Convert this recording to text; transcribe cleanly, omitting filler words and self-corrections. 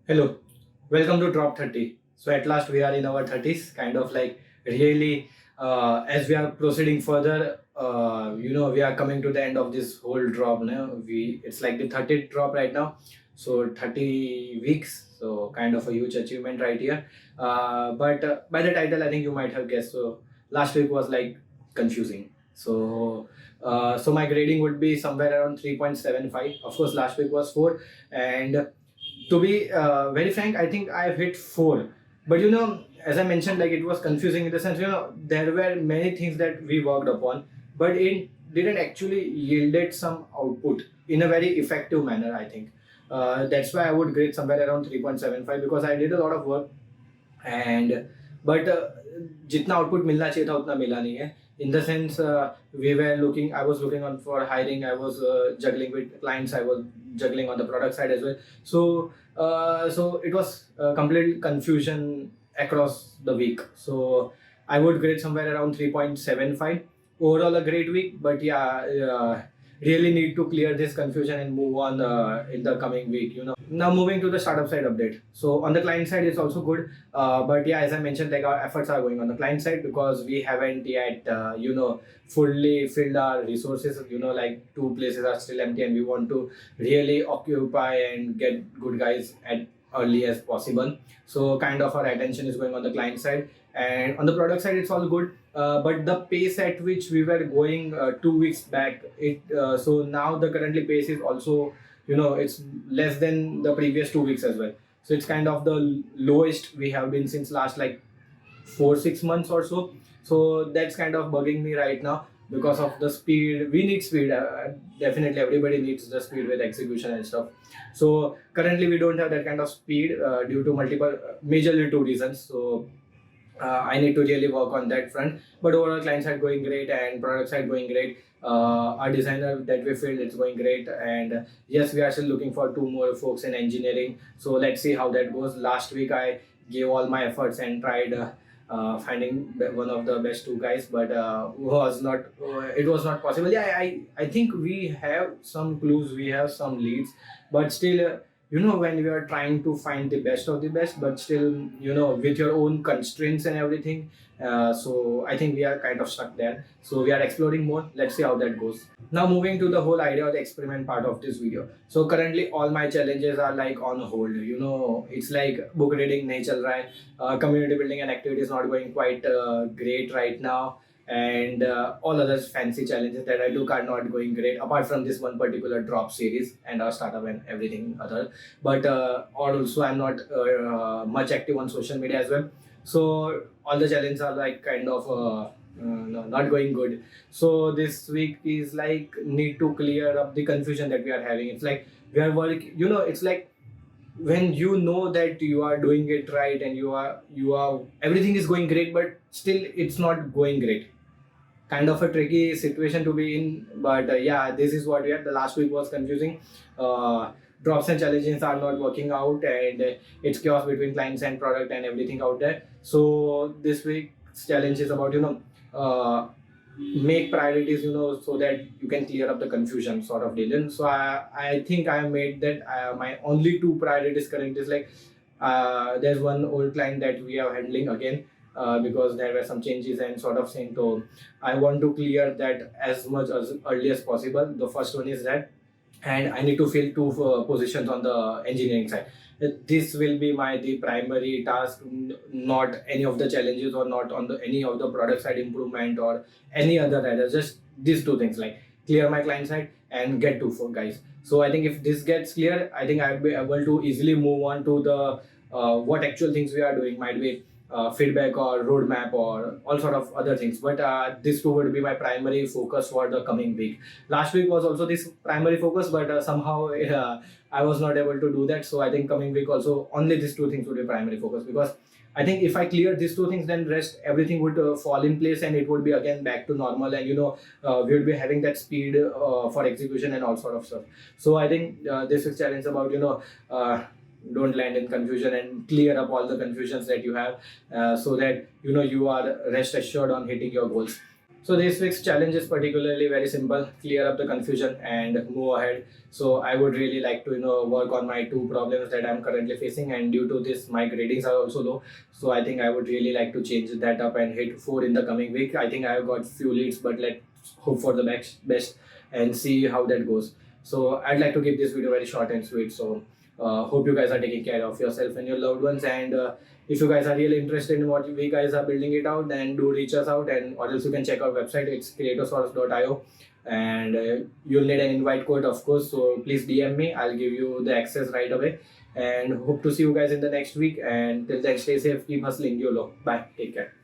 Hello, welcome to Drop 30. So, at last, we are in our 30s, kind of like really, as we are proceeding further, we are coming to the end of this whole drop. Now, it's like the 30th drop right now. So, 30 weeks, so kind of a huge achievement right here. But by the title, I think you might have guessed. So, last week was like confusing. So my grading would be somewhere around 3.75. Of course, last week was 4, and to be very frank, I think I've hit 4. But as I mentioned, like it was confusing in the sense, there were many things that we worked upon, but it didn't actually yielded some output in a very effective manner, I think. That's why I would grade somewhere around 3.75 because I did a lot of work and but जितना output मिलना चाहिए था उतना मिला नहीं है in the sense I was looking on for hiring, I was juggling with clients, I was juggling on the product side as well. So it was complete confusion across the week. So I would grade somewhere around 3.75. Overall a great week, but yeah, really need to clear this confusion and move on in the coming week. Now moving to the startup side update. So on the client side it's also good, but yeah, as I mentioned, like our efforts are going on the client side because we haven't yet fully filled our resources. Like 2 places are still empty and we want to really occupy and get good guys at early as possible. So kind of our attention is going on the client side, and on the product side it's all good. But the pace at which we were going 2 weeks back, so now the currently pace is also, it's less than the previous 2 weeks as well. So it's kind of the lowest we have been since last like 4-6 months or so. So that's kind of bugging me right now because of the speed. We need speed. Definitely, everybody needs the speed with execution and stuff. So currently, we don't have that kind of speed due to multiple, majorly 2 reasons. So I need to really work on that front. But overall, client side going great and product side going great. Our designer that we filled, it's going great. And yes, we are still looking for 2 more folks in engineering. So let's see how that goes. Last week, I gave all my efforts and tried finding one of the best 2 guys, but it was not possible. Yeah, I think we have some clues, we have some leads, but still. When we are trying to find the best of the best, but still, with your own constraints and everything. So I think we are kind of stuck there. So we are exploring more. Let's see how that goes. Now moving to the whole idea of the experiment part of this video. So currently all my challenges are like on hold. It's like book reading, nature, right? Community building and activity is not going quite great right now, and all other fancy challenges that I look are not going great apart from this one particular drop series and our startup and everything other. But also I'm not much active on social media as well. So all the challenges are like kind of no, not going good. So this week is like need to clear up the confusion that we are having. It's like we are working. It's like when you know that you are doing it right and you are everything is going great, but still it's not going great. Kind of a tricky situation to be in, but yeah, this is what we had. The last week was confusing. Drops and challenges are not working out, and it's chaos between clients and product and everything out there. So this week's challenge is about make priorities, so that you can clear up the confusion sort of deal. So I think I made that my only 2 priorities currently is like there's one old client that we are handling again, because there were some changes and sort of saying. So I want to clear that as much as early as possible. The first one is that, and I need to fill 2 positions on the engineering side. This will be the primary task, not any of the challenges or not on the any of the product side improvement or any other rather. Just these 2 things, like clear my client side and get 2 guys. So I think if this gets clear, I think I'll be able to easily move on to the what actual things we are doing. Might be feedback or roadmap or all sort of other things. But this 2 would be my primary focus for the coming week. Last week was also this primary focus, but somehow I was not able to do that. So I think coming week also only these 2 things would be primary focus, because I think if I clear these 2 things, then rest everything would fall in place and it would be again back to normal, and we would be having that speed for execution and all sort of stuff. So I think this is challenge about don't land in confusion and clear up all the confusions that you have, so that you are rest assured on hitting your goals. So this week's challenge is particularly very simple: clear up the confusion and move ahead. So I would really like to work on my two problems that I'm currently facing, and due to this my gradings are also low. So I think I would really like to change that up and hit 4 in the coming week. I think I've got few leads, but let's hope for the best and see how that goes. So I'd like to keep this video very short and sweet. So hope you guys are taking care of yourself and your loved ones. And if you guys are really interested in what we guys are building it out, then do reach us out, and or else you can check our website. It's creatosaurus.io, and you'll need an invite code, of course. So please DM me. I'll give you the access right away. And hope to see you guys in the next week. And till then, stay safe, keep hustling, YOLO. Bye. Take care.